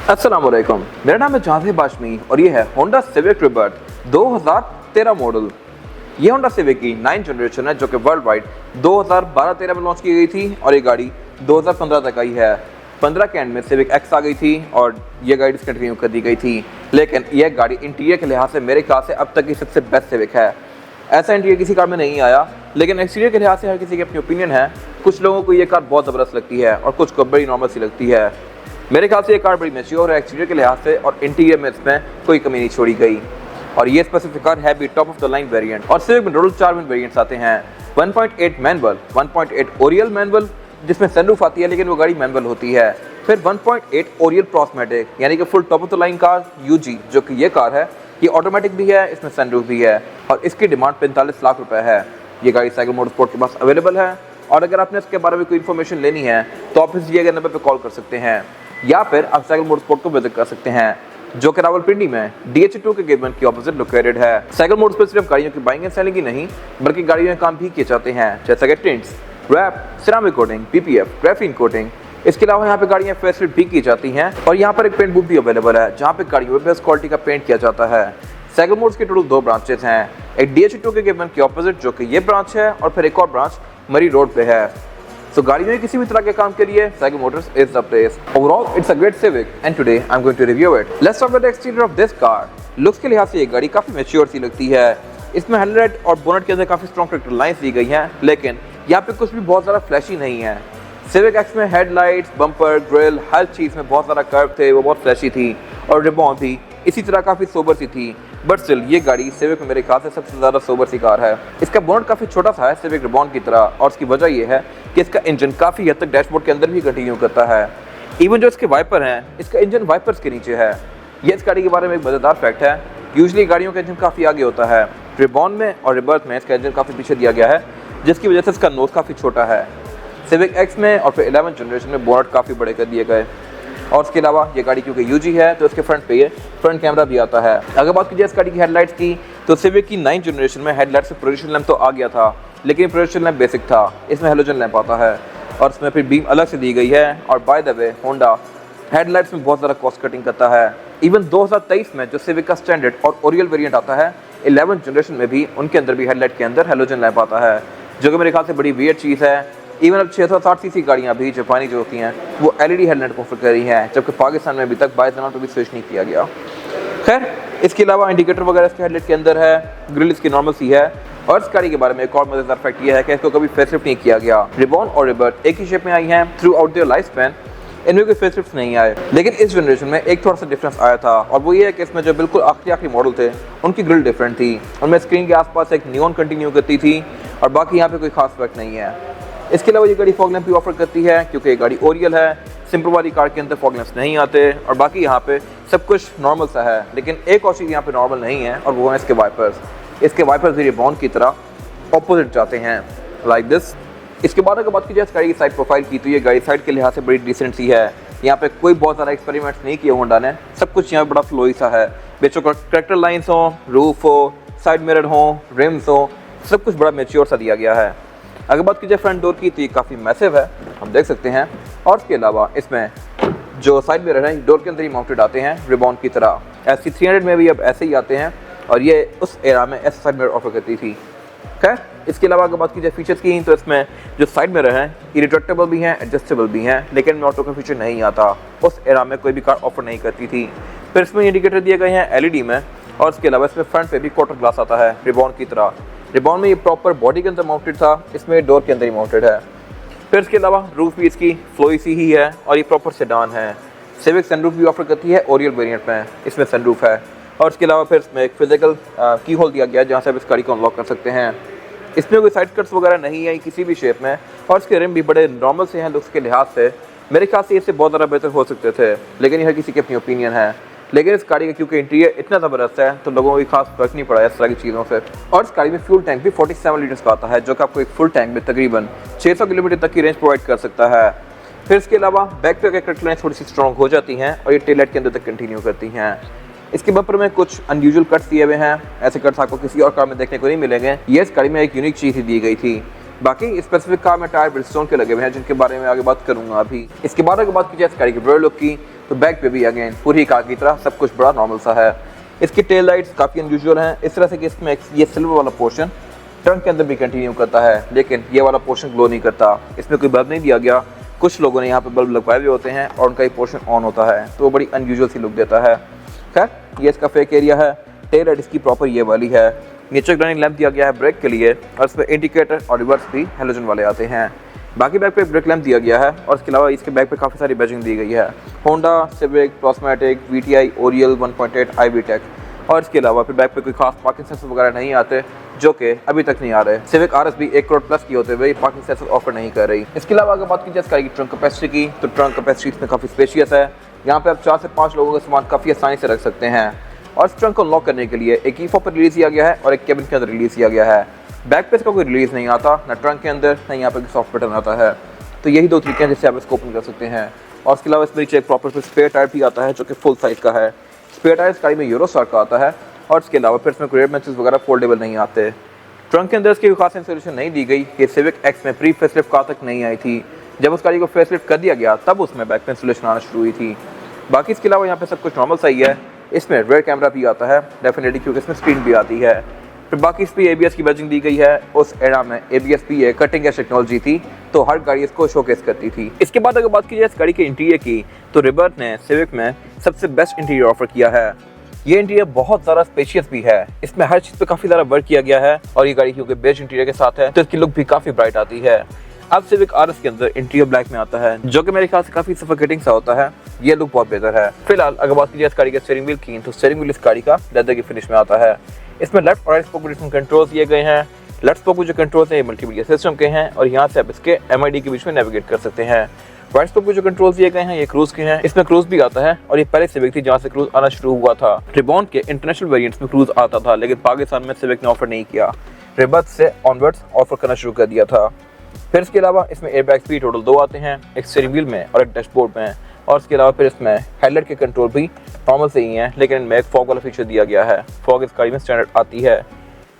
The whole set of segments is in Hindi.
अस्सलाम वालेकुम, मेरा नाम है जाज़िब बाशमी और ये है होंडा सिविक रिबर्ट 2013 मॉडल। ये होंडा सिविक की 9th जनरेशन है जो कि वर्ल्ड वाइड 2012-13 में लॉन्च की गई थी और ये गाड़ी 2015 तक आई है। 15 के एंड में सिविक एक्स आ गई थी और ये गाड़ी डिसकंटिन्यू कर दी गई थी, लेकिन यह गाड़ी इंटीरियर के लिहाज से मेरे ख्याल से अब तक की सबसे बेस्ट सिविक है। ऐसा इंटीरियर किसी कार में नहीं आया, लेकिन एक्सटीरियर के लिहाज से हर किसी की अपनी ओपिनियन है। कुछ लोगों को ये कार बहुत ज़बरदस्त लगती है और कुछ को बड़ी नॉर्मल सी लगती है। मेरे ख्याल से ये कार बड़ी मैच्योर है एक्सटीरियर के लिहाज से और इंटीरियर में इसमें कोई कमी नहीं छोड़ी गई। और ये स्पेसिफिक कार है भी top of the line variant और सिविक में टोटल 4 वेरिएंट्स आते हैं। 1.8 मैनुअल, 1.8 ओरियल मैनुअल जिसमें सनरूफ आती है लेकिन वो गाड़ी मैनुअल होती है, फिर 1.8 ओरियल प्रोस्मेटिक यानी कि full top of the line car यूजी जो कि ये कार है, ये ऑटोमेटिक भी है, इसमें सनरूफ भी है और इसकी डिमांड 45 लाख रुपए है। ये गाड़ी साइकिल मोटरस्पोर्ट के पास अवेलेबल है और अगर आपने इसके बारे में कोई इन्फॉर्मेशन लेनी है तो आप इस दिए गए नंबर पर कॉल कर सकते हैं या फिर आप साइकिल मोटरस्पोर्ट को विजिट कर सकते हैं जो कि रावलपिंडी में DH2 के गेटमैन की ऑपोजिट लोकेटेड है। साइकिल मोटरस्पोर्ट सिर्फ गाड़ियों की बाइंग एंड सेलिंग ही नहीं बल्कि गाड़ियों में काम भी किए जाते हैं जैसा कि tints, wrap, ceramic coating, PPF, graphene coating. इसके अलावा यहाँ पे गाड़ियाँ फेसलिफ्ट भी की जाती हैं और यहाँ पर एक पेंट बुक भी अवेलेबल है जहाँ पे गाड़ियों में बेस्ट क्वालिटी का पेंट किया जाता है। साइकिल मोटर्स के टोटल 2 ब्रांचेस हैं, एक DH2 के गेटमैन की ऑपोजिट जो कि ये ब्रांच है और फिर एक और ब्रांच मरी रोड पे है। So गाड़ियों में किसी भी तरह के काम के लिए cycle Motors is the place. Overall, it's a great Civic and today I'm going to review it. Let's talk about the exterior of this car. Looks के लिहाज से ये गाड़ी काफी मैच्योर सी लगती है। इसमें हेडलाइट और बोनट के अंदर काफी स्ट्रॉन्ग करेक्टर लाइंस दी गई हैं, लेकिन यहाँ पे कुछ भी बहुत ज़्यादा फ्लैशी नहीं है। सिविक एक्स में हेडलाइट्स, बम्पर, ग्रिल, हर चीज़ में बहुत सारा कर्व थे, वो बहुत फ्लैशी थी और रिबॉन भी इसी तरह काफ़ी सोबर सी थी। बट स्टिल ये गाड़ी सिविक में मेरे ख्याल से सबसे ज़्यादा सोबर सी कार है। इसका बोनट काफ़ी छोटा सा है सिविक रिबॉन की तरह और उसकी वजह ये है कि इसका इंजन काफ़ी हद तक डैशबोर्ड के अंदर भी कंटिन्यू करता है। इवन जो इसके वाइपर हैं, इसका इंजन वाइपर्स के नीचे है। ये इस गाड़ी के बारे में एक मज़ेदार फैक्ट है। यूजली गाड़ियों का इंजन काफ़ी आगे होता है, रिबॉन में और रिबर्थ में इसका इंजन काफ़ी पीछे दिया गया है जिसकी वजह से इसका नोज काफ़ी छोटा है। सिविक एक्स में और फिर 11th जनरेशन में बोनट काफ़ी बड़े कर दिए गए और उसके अलावा ये गाड़ी क्योंकि यूजी है तो इसके फ्रंट पे ये फ्रंट कैमरा भी आता है। अगर बात कीजिए इस गाड़ी की हेडलाइट्स की तो सिविक की 9th जनरेशन में हेडलाइट्स में प्रोजेक्शन लैंप तो आ गया था, लेकिन प्रोजेक्शन लैंप बेसिक था, इसमें हेलोजन लैंप आता है और इसमें फिर बीम अलग से दी गई है। और by the way Honda headlights में बहुत ज़्यादा कॉस्ट कटिंग करता है। इवन 2023 में जो सिविक का स्टैंडर्ड और ओरियल वेरिएंट आता है 11th जनरेशन में भी उनके अंदर भी हेडलाइट के अंदर हेलोजन लैंप आता है, जो कि मेरे ख्याल से बड़ी वियर्ड चीज़ है। इवन अब 660 सीसी गाड़ियाँ भी जापानी जो होती हैं वो LED हेडलाइट को ऑफर कर रही हैं, जबकि पाकिस्तान में अभी तक बाइजनान तो भी स्विच नहीं किया गया। खैर, इसके अलावा इंडिकेटर वगैरह इसके हेडलाइट के अंदर है, ग्रिल इसकी नॉर्मल सी है और इस गाड़ी के बारे में एक और मजेदार फैक्ट ये है कि इसको कभी फेसलिफ्ट नहीं किया गया। रिबॉन और रिबर्थ एक ही शेप में आई हैं through out their life span, इनमें कोई फेसलिफ्ट नहीं आए, लेकिन इस जनरेशन में एक थोड़ा सा डिफरेंस आया था और वो ये है कि इसमें जो बिल्कुल आखिरी मॉडल थे उनकी ग्रिल डिफरेंट थी, उनमें स्क्रीन के आसपास एक नियॉन कंटिन्यू करती थी और बाकी यहाँ पे कोई खास फर्क नहीं है। इसके अलावा ये गाड़ी फॉग लैंप भी ऑफर करती है क्योंकि ये गाड़ी ओरियल है। सिंपल वाली कार के अंदर फॉग लैंप्स नहीं आते और बाकी यहाँ पे सब कुछ नॉर्मल सा है, लेकिन एक और चीज़ यहाँ पे नॉर्मल नहीं है और वो है इसके वाइपर्स। इसके वाइपर्स भी रिबॉन की तरह ऑपोजिट जाते हैं लाइक दिस। इसके बाद अगर बात की जाए इस गाड़ी की साइड प्रोफाइल की तो ये गाड़ी साइड के लिहाज से बड़ी डिसेंट सी है। यहाँ पे कोई बहुत ज़्यादा एक्सपेरिमेंट्स नहीं किया होंडा ने, सब कुछ यहाँ पे बड़ा फ्लोई सा है। बेचो करेक्टर लाइन्स हो, रूफ हो, साइड मिरर हो, रिम्स हो, सब कुछ बड़ा मैच्योर सा दिया गया है। अगर बात कीजिए फ्रंट डोर की तो ये काफ़ी मैसिव है, हम देख सकते हैं और इसके अलावा इसमें जो साइड मिरर हैं डोर के अंदर ही माउंटेड आते हैं रिबॉन की तरह। SC300 में भी अब ऐसे ही आते हैं और ये उस एरा में ऐसे साइड मिरर ऑफर करती थी। खैर, इसके अलावा अगर बात कीजिए फीचर्स की तो इसमें जो साइड मिरर हैं रिट्रैक्टेबल भी हैं, एडजस्टेबल भी हैं, लेकिन इनमें ऑटो का फीचर नहीं आता, उस एरा में कोई भी कार ऑफर नहीं करती थी। फिर इसमें इंडिकेटर दिए गए हैं LED में और इसके अलावा इसमें फ्रंट पे भी क्वार्टर ग्लास आता है रिबॉन की तरह। रिबॉन में ये प्रॉपर बॉडी के अंदर माउंटेड था, इसमें डोर के अंदर ही माउंटेड है। फिर इसके अलावा रूफ भी इसकी फ्लोई सी ही है और ये प्रॉपर सेडान है। सिविक सनरूफ भी ऑफर करती है ओरियल वेरिएंट में, इसमें सनरूफ है और इसके अलावा फिर इसमें एक फिजिकल की होल दिया गया है जहाँ से आप इस गाड़ी को अनलॉक कर सकते हैं। इसमें कोई साइड कट्स वगैरह नहीं है किसी भी शेप में और इसके रिम भी बड़े नॉर्मल से हैं लुक्स के लिहाज से। मेरे ख्याल से इससे बहुत ज़्यादा बेहतर हो सकते थे, लेकिन यह किसी की अपनी ओपिनियन है। लेकिन इस गाड़ी का क्योंकि इंटीरियर इतना ज़बरदस्त है तो लोगों को खास फर्क नहीं पड़ा इस तरह की चीज़ों से। और इस गाड़ी में फ्यूल टैंक भी 47 लीटर्स का आता है जो कि आपको एक फुल टैंक में तकरीबन 600 किलोमीटर तक की रेंज प्रोवाइड कर सकता है। फिर इसके अलावा बैक पे करेक्टर लाइन थोड़ी सी स्ट्रॉन्ग हो जाती हैं और ये टेल लाइट के अंदर तक कंटिन्यू करती हैं। इसके बम्पर में कुछ अनयूजुअल कट्स दिए हुए हैं, ऐसे कट्स आपको किसी और कार में देखने को नहीं मिलेंगे। ये इस गाड़ी में एक यूनिक चीज़ ही दी गई थी। बाकी स्पेसिफिक कार में टायर ब्रिजस्टोन के लगे हुए हैं जिनके बारे में आगे बात करूंगा अभी। इसके बाद अगर बात की जाए इस गाड़ी की ब्रेड लुक की तो बैक पे भी अगेन पूरी कार की तरह सब कुछ बड़ा नॉर्मल सा है। इसकी टेल लाइट्स काफ़ी अनयूजुअल हैं, इस तरह से कि इसमें ये सिल्वर वाला पोर्शन ट्रंक के अंदर भी कंटिन्यू करता है, लेकिन ये वाला पोर्शन ग्लो नहीं करता। इसमें कोई बल्ब नहीं दिया गया। कुछ लोगों ने यहाँ पे बल्ब लगवाए हुए होते हैं और उनका ये पोर्शन ऑन होता है, तो वो बड़ी अनयूजुअल सी लुक देता है। खैर, ये इसका फेक एरिया है। टेल लाइट इसकी प्रॉपर ये वाली है। नीचे रनिंग लैंप दिया गया है ब्रेक के लिए, और इसमें इंडिकेटर और रिवर्स भी हेलोजन वाले आते हैं। बाकी बैक पे ब्रेक लैंप दिया गया है, और इसके अलावा इसके बैक पे काफ़ी सारी बैजिंग दी गई है। Honda, Civic, prosmatec, VTI, Oriel 1.8, IVTEC, और इसके अलावा फिर बैक पे कोई खास पार्किंग सेंसर वगैरह नहीं आते, जो कि अभी तक नहीं आ रहे। सिविक RS भी 1 करोड़ प्लस की होते हुए पार्किंग सेंसर ऑफर नहीं कर रही। इसके अलावा अगर बात की जाए इसकी ट्रंक कैपेसिटी की, तो ट्रंक कैपेसिटी इसमें काफ़ी स्पेशियस है। यहाँ पे आप 4 से 5 लोगों का सामान काफ़ी आसानी से रख सकते हैं। और इस ट्रंक को लॉक करने के लिए एक E4 पर रिलीज़ किया गया है और एक केबिन के अंदर रिलीज़ किया गया है। बैक पे इसका कोई रिलीज़ नहीं आता, ना ट्रंक के अंदर, ना यहाँ पे सॉफ्ट बटन आता है। तो यही 2 तरीके हैं जिससे आप इसको ओपन कर सकते हैं। और इसके अलावा इसमें नीचे एक प्रॉपर स्पेयर टायर भी आता है, जो कि फुल साइज़ का है। स्पेयर टायर इस गाड़ी में यूरोस्टार का आता है, और इसके अलावा फिर इसमें क्रेड बेंचेस वगैरह फोल्डेबल नहीं आते। ट्रंक के अंदर इसकी खास इंस्टॉलेशन नहीं दी गई। ये सिविक एक्स में प्री फेसलिफ्ट कार तक नहीं आई थी। जब उस गाड़ी को फेसलिफ्ट कर दिया गया तब उसमें बैक पे इंस्टॉलेशन आना शुरू हुई थी। बाकी इसके अलावा यहाँ पे सब कुछ नॉर्मल सही है। इसमें रेयर कैमरा भी आता है डेफिनेटली, क्योंकि इसमें स्क्रीन भी आती है। फिर बाकी इस पर ABS की बैजिंग दी गई है। उस एरा में ABS भी एक कटिंग एज टेक्नोलॉजी थी, तो हर गाड़ी इसको शोकेस करती थी। इसके बाद अगर बात की जाए इस गाड़ी के इंटीरियर की, तो रिबर्थ ने सिविक में सबसे बेस्ट इंटीरियर ऑफर किया है। ये इंटीरियर बहुत ज़्यादा स्पेशियस भी है। इसमें हर चीज़ पे काफ़ी ज़्यादा वर्क किया गया है, और ये गाड़ी क्योंकि बेस्ट इंटीरियर के साथ है तो इसकी लुक भी काफ़ी ब्राइट आती है। अब सिविक RS के अंदर इंटीरियर ब्लैक में आता है, जो कि मेरे ख्याल से काफ़ी सफोकेटिंग सा होता है। ये लुक बहुत बेहतर है। फिलहाल अगर बात की जाए इस गाड़ी के स्टीयरिंग व्हील की, तो स्टीयरिंग व्हील इस गाड़ी का लेदर की फिनिश में आता है। इसमें लेफ्ट और राइट स्पोक में डिफरेंट कंट्रोल्स दिए गए हैं। लेफ्ट स्पोक में जो कंट्रोल्स हैं ये मल्टीमीडिया सिस्टम के हैं, और यहाँ से आप इसके MID के बीच में नेविगेट कर सकते हैं। राइट स्पोक में जो कंट्रोल्स दिए गए हैं ये क्रूज के हैं। इसमें क्रूज भी आता है, और ये पहले सिविक थी जहाँ से क्रूज आना शुरू हुआ था। रिबॉन के इंटरनेशनल वेरिएंट्स में क्रूज आता था, लेकिन पाकिस्तान में सिविक ने ऑफर नहीं किया। रिबर्थ से ऑनवर्ड्स ऑफर करना शुरू कर दिया था। फिर इसके अलावा इसमें एयरबैग्स भी टोटल 2 आते हैं, एक स्टीयरिंग व्हील में और एक डैशबोर्ड में। और इसके अलावा फिर इसमें हेडलाइट के कंट्रोल भी नॉर्मल से ही हैं, लेकिन इनमें एक फॉग वाला फीचर दिया गया है। फॉग इस गाड़ी में स्टैंडर्ड आती है।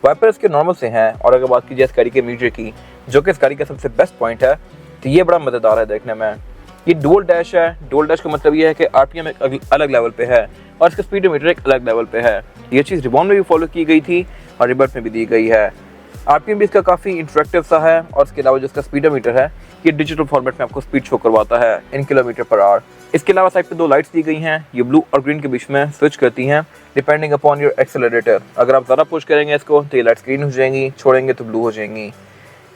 वाइपर इसके नॉर्मल से हैं। और अगर बात की जाए इस गाड़ी के मीटर की, जो कि इस गाड़ी का सबसे बेस्ट पॉइंट है, तो ये बड़ा मज़ेदार है देखने में। ये डुअल डैश है। डुअल डैश का मतलब ये है कि RPM एक अलग लेवल पे है, और इसका स्पीडोमीटर एक अलग लेवल पे है। ये चीज़ रिबॉन में भी फॉलो की गई थी और रिबर्थ में भी दी गई है। RPM भी इसका काफ़ी इंटरेक्टिव सा है, और इसके अलावा जो इसका स्पीडोमीटर है ये डिजिटल फॉर्मेट में आपको स्पीड शो करवाता है इन km/h। इसके अलावा साइड पे 2 लाइट्स दी गई हैं, ये ब्लू और ग्रीन के बीच में स्विच करती हैं डिपेंडिंग अपॉन योर एक्सेलरेटर। अगर आप ज़्यादा पुश करेंगे इसको तो ये लाइट्स ग्रीन हो जाएंगी, छोड़ेंगे तो ब्लू हो जाएंगी।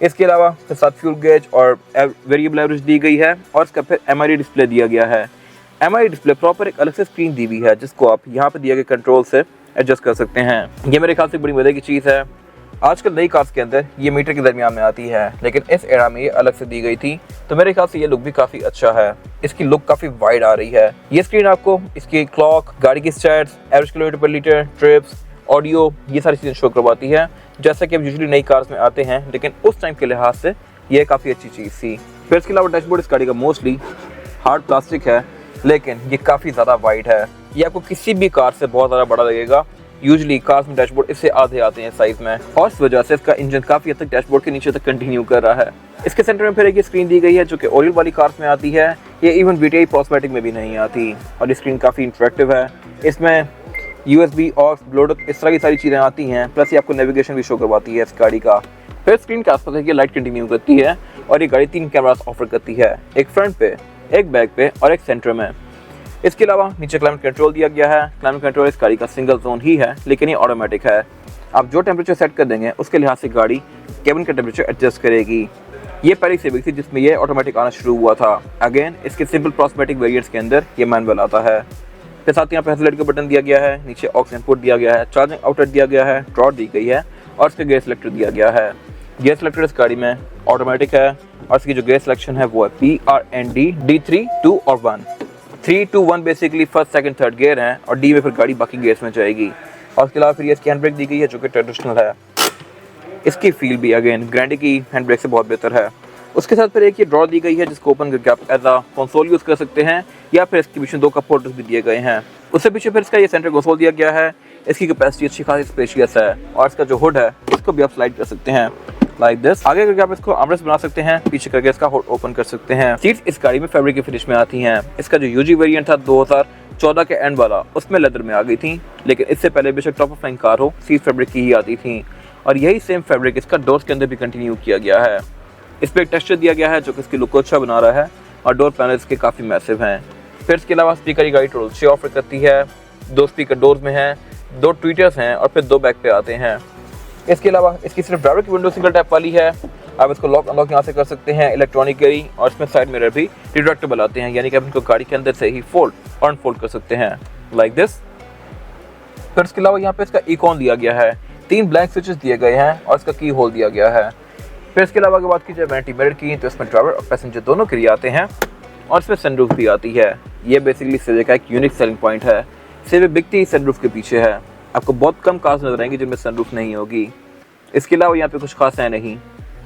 इसके अलावा इसके साथ फ्यूल गेज और वेरिएबल एवरेज दी गई है, और इसका फिर MID डिस्प्ले दिया गया है। MID डिस्प्ले प्रॉपर एक अलग से स्क्रीन दी हुई है, जिसको आप यहाँ पे दिए गए कंट्रोल से एडजस्ट कर सकते हैं। ये मेरे ख्याल से बड़ी मजे की चीज़ है। आजकल नई कार्स के अंदर ये मीटर के दरमियान में आती है, लेकिन इस एरा में ये अलग से दी गई थी, तो मेरे ख्याल से ये लुक भी काफ़ी अच्छा है। इसकी लुक काफ़ी वाइड आ रही है। ये स्क्रीन आपको इसकी क्लॉक, गाड़ी की स्टैट्स, एवरेज किलोमीटर पर लीटर, ट्रिप्स, ऑडियो, ये सारी चीज़ें शो करवाती है, जैसा कि अब यूजुअली नई कार्स में आते हैं, लेकिन उस टाइम के लिहाज से ये काफ़ी अच्छी चीज़ थी। फिर इसके अलावा डैशबोर्ड इस गाड़ी का मोस्टली हार्ड प्लास्टिक है, लेकिन ये काफ़ी ज़्यादा वाइड है। ये आपको किसी भी कार से बहुत ज़्यादा बड़ा लगेगा। यूजुअली कार्स में डैशबोर्ड इससे आधे आते हैं साइज़ में, और इस वजह से इसका इंजन काफ़ी हद तक डैशबोर्ड के नीचे तक कंटिन्यू कर रहा है। इसके सेंटर में फिर एक स्क्रीन दी गई है, जो कि ओरियल वाली कार्स में आती है। ये इवन VTI प्रोस्मेटिक में भी नहीं आती, और ये स्क्रीन काफ़ी इंटरेक्टिव है। इसमें USB, ऑक्स, ब्लूटूथ, इस तरह की सारी चीज़ें आती हैं, प्लस ये आपको नेविगेशन भी शो करवाती है इस गाड़ी का। फिर स्क्रीन के आसपास है कि लाइट कंटिन्यू करती है, और ये गाड़ी 3 कैमरास ऑफर करती है, एक फ्रंट पे, एक बैक पे और एक सेंटर में। इसके अलावा नीचे क्लाइमेट कंट्रोल दिया गया है। क्लाइमेट कंट्रोल इस गाड़ी का सिंगल जोन ही है, लेकिन ये ऑटोमेटिक है। आप जो टेम्परेचर सेट कर देंगे उसके लिहाज से गाड़ी केबिन का टेम्परेचर एडजस्ट करेगी। ये पहली सिविक थी जिसमें ये ऑटोमेटिक आना शुरू हुआ था। अगेन इसके सिंपल प्रोस्मेटिक वेरिएंट्स के अंदर ये मैनुअल आता है। फिर साथ यहाँ पे हेडलाइट का बटन दिया गया है, नीचे ऑक्स इनपुट दिया गया है, चार्जिंग आउटलेट दिया गया है, ड्रॉर दी गई है, और इसका गेयर सेलेक्टर दिया गया है। गेयर सेलेक्टर इस गाड़ी में ऑटोमेटिक है, और इसकी जो गेयर सिलेक्शन है वो है PRND D3, 2 और 1। 3, 2, 1 basically first, second, third gear है, और D में फिर गाड़ी बाकी गियर्स में जाएगी। और उसके अलावा फिर ये इसकी हैंड ब्रेक दी गई है, जो कि ट्रेडिशनल है। इसकी फील भी अगेन ग्रैंडी की हैंड ब्रेक से बहुत बेहतर है। उसके साथ फिर एक ये ड्रॉर दी गई है, जिसको ओपन करके आप एज अ कंसोल यूज़ कर सकते हैं, या फिर इसके पीछे 2 कप होल्डर्स भी दिए गए हैं। उससे पीछे फिर इसका ये सेंटर कंसोल दिया गया है। इसकी कैपेसिटी अच्छी खासी स्पेशियस है, और इसका जो हुड है इसको भी आप स्लाइड कर सकते हैं। Like this. आगे करके आप इसको आर्मरेस्ट बना सकते हैं, पीछे करके इसका हुड ओपन कर सकते हैं। सीट्स इस गाड़ी में फैब्रिक की फिनिश में आती हैं। इसका जो यूजी वेरिएंट था 2014 के एंड वाला, उसमें लेदर में आ गई थी, लेकिन इससे पहले बेशक टॉप ऑफ लाइन कार हो, सीट फैब्रिक की ही आती थी और यही सेम फैब्रिक इसका डोर्स के अंदर भी कंटिन्यू किया गया है। इस पर एक टेक्सचर दिया गया है जो कि इसकी लुक को अच्छा बना रहा है और डोर पैनल्स के काफ़ी मैसिव हैं। फिर इसके अलावा स्पीकर की गाड़ी टोटल 6 ऑफर करती है। 2 स्पीकर डोर्स में हैं, 2 ट्वीटर्स हैं और फिर 2 बैक पे आते हैं। इसके अलावा इसकी सिर्फ ड्राइवर की विंडो सिंगल टैप वाली है। आप इसको लॉक अनलॉक यहाँ से कर सकते हैं इलेक्ट्रॉनिकली और इसमें साइड मिरर भी रिट्रैक्टेबल आते हैं, यानी कि आप इनको गाड़ी के अंदर से ही फोल्ड और अनफोल्ड कर सकते हैं लाइक दिस। फिर इसके अलावा यहाँ पे इसका इकॉन दिया गया है, 3 ब्लैंक स्विचेस दिए गए हैं और इसका की होल दिया गया है। फिर इसके अलावा अगर बात की जाए वैनिटी मिरर की, तो इसमें ड्राइवर और पैसेंजर दोनों के लिए आते हैं और इसमें सनरूफ भी आती है। ये बेसिकली सिविक का एक यूनिक सेलिंग पॉइंट है। सिविक बिकती ही सनरूफ के पीछे है। आपको बहुत कम कार्स नजर आएंगी जिनमें सनरूफ नहीं होगी। इसके अलावा यहाँ पे कुछ खास है नहीं।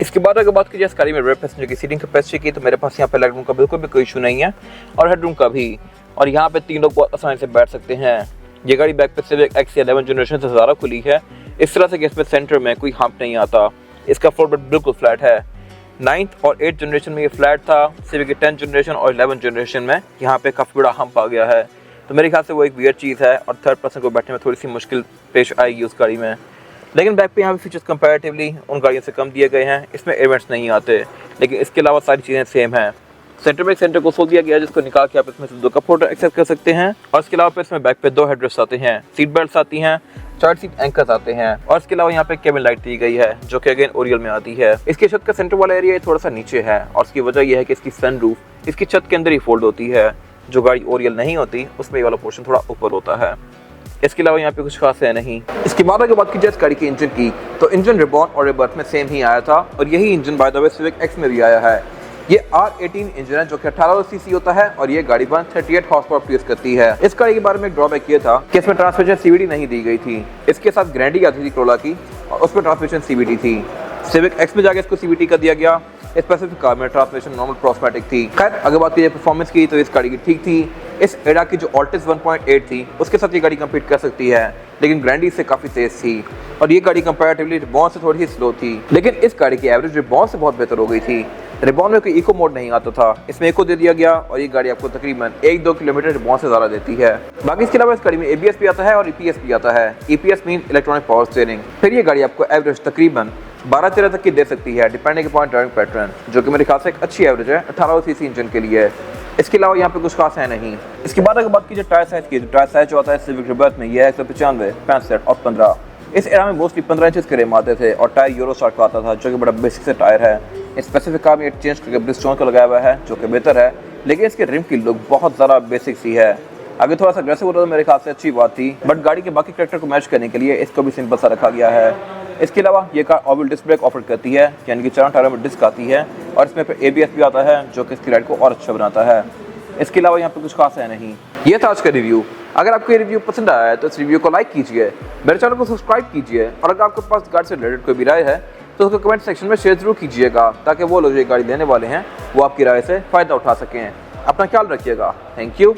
इसके बाद अगर बात की जाए इस गाड़ी में रेयर पैसेंजर की सीटिंग कैपेसिटी की, तो मेरे पास यहाँ पे लेग रूम का बिल्कुल भी कोई इशू नहीं है और हेड रूम का भी, और यहाँ पे 3 लोग बहुत आसानी से बैठ सकते हैं। ये गाड़ी बैक पे सिविक एक्स 11 जनरेशन से ज़्यादा खुली है, इस तरह से कि इसमें सेंटर में कोई हम्प नहीं आता। इसका फ्लोर बेड बिल्कुल फ्लैट है। 9th और 8th जनरेशन में ये फ्लैट था, सिविक के 10th जनरेशन और 11th जनरेशन में यहाँ पे काफ़ी बड़ा हम्प आ गया है। तो मेरे ख्याल से वो एक वियर्ड चीज़ है और थर्ड पर्सन को बैठने में थोड़ी सी मुश्किल पेश आएगी उस गाड़ी में। लेकिन बैक पे यहाँ पे फीचर्स कंपैरेटिवली उन गाड़ियों से कम दिए गए हैं। इसमें एवेंट्स नहीं आते, लेकिन इसके अलावा सारी चीज़ें सेम हैं। सेंटर में एक सेंटर कंसोल दिया गया है जिसको निकाल के आप इसमें से 2 कप होल्डर एक्सेस कर सकते हैं और इसके अलावा इसमें बैक पे 2 हेडरेस्ट आते हैं, सीट बेल्ट आती हैं, 4 सीट एंकर्स आते हैं और इसके अलावा यहाँ पे केबिन लाइट दी गई है जो कि अगेन ओरियल में आती है। इसके छत का सेंटर वाला एरिया थोड़ा सा नीचे है और इसकी वजह यह है कि इसकी सनरूफ इसकी छत के अंदर ही फोल्ड होती है। जो गाड़ी ओरियल नहीं होती उसमें ये वाला पोर्शन थोड़ा ऊपर होता है। इसके अलावा यहाँ पे कुछ खास है नहीं। इसके बाद अगर बात की जाए इस गाड़ी के इंजन की, तो इंजन रिबॉन और रिबर्थ में सेम ही आया था और यही engine by the way civic x में भी आया है। ये R18 इंजन है जो कि 1800 सीसी होता है और ये गाड़ी 138 हॉर्स पावर प्रोड्यूस करती है। इस गाड़ी के बारे में एक ड्रॉबैक ये था कि इसमें ट्रांसमिशन CVT नहीं दी गई थी। इसके साथ ग्रैंडी आती थी कोरोला की और उसमें ट्रांसमिशन CVT थी। सिविक एक्स में जाके इसको CVT का दिया गया। स्पेसिफिक कार में ट्रांसमिशन नॉर्मल प्रोस्मैटिक थी। खैर अगर बात की परफॉर्मेंस की, तो इस गाड़ी की ठीक थी। इस एडा की जो ऑल्टिस 1.8 थी उसके साथ ये गाड़ी कम्पीट कर सकती है, लेकिन ग्रैंडी से काफ़ी तेज थी और ये गाड़ी कंपैरेटिवली रिबॉन से थोड़ी सी स्लो थी। लेकिन इस गाड़ी की एवरेज रिबॉन से बहुत बेहतर हो गई थी। रिबॉन में कोई इको मोड नहीं आता था, इसमें इको दे दिया गया और ये गाड़ी आपको तकरीबन 1-2 किलोमीटर रिबॉन से ज़्यादा देती है। बाकी इसके अलावा इस गाड़ी में ABS भी आता है और EPS भी आता है। EPS mean electronic power steering. फिर ये गाड़ी आपको एवरेज तकरीबन 12-13 तक की दे सकती है डिपेंडिंग अपॉन ड्राइविंग पैटर्न, जो कि मेरे ख्याल से एक अच्छी एवरेज है 1800 सीसी इंजन के लिए। इसके अलावा यहाँ पे कुछ खास है नहीं। इसके बाद अगर बात की जाए टायर साइज की, तो टायर साइज जो आता है सिविक रिबर्थ में ये है 195, 65 और 15। इस एरा में मोस्टली 15 इंचेस के रिम आते थे और टायर यूरो स्टार्ट का आता था जो कि बड़ा बेसिक से टायर है। स्पेसिफिक कार में चेंज करके ब्रिजस्टोन का लगाया हुआ है जो कि बेहतर है, लेकिन इसके रिम की लुक बहुत ज़्यादा बेसिक सी है। अगर थोड़ा सा अग्रेसिव होता तो मेरे ख्याल से अच्छी बात थी, बट गाड़ी के बाकी कैरेक्टर को मैच करने के लिए इसको भी सिंपल सा रखा गया है। इसके अलावा ये कार ऑबिल डिस्क ब्रेक ऑफर करती है, यानी कि 4 टायरों में डिस्क आती है और इसमें फिर ABS भी आता है जो कि इसकी राइड को और अच्छा बनाता है। इसके अलावा यहाँ पे कुछ खास है नहीं। ये था आज का रिव्यू। अगर आपको ये रिव्यू पसंद आया है तो इस रिव्यू को लाइक कीजिए, मेरे चैनल को सब्सक्राइब कीजिए और अगर आपके पास गाड़ी से रिलेटेड कोई भी राय है तो उसको कमेंट सेक्शन में शेयर जरूर कीजिएगा, ताकि वो लोग जो गाड़ी लेने वाले हैं वो आपकी राय से फ़ायदा उठा सकें। अपना ख्याल रखिएगा। Thank you.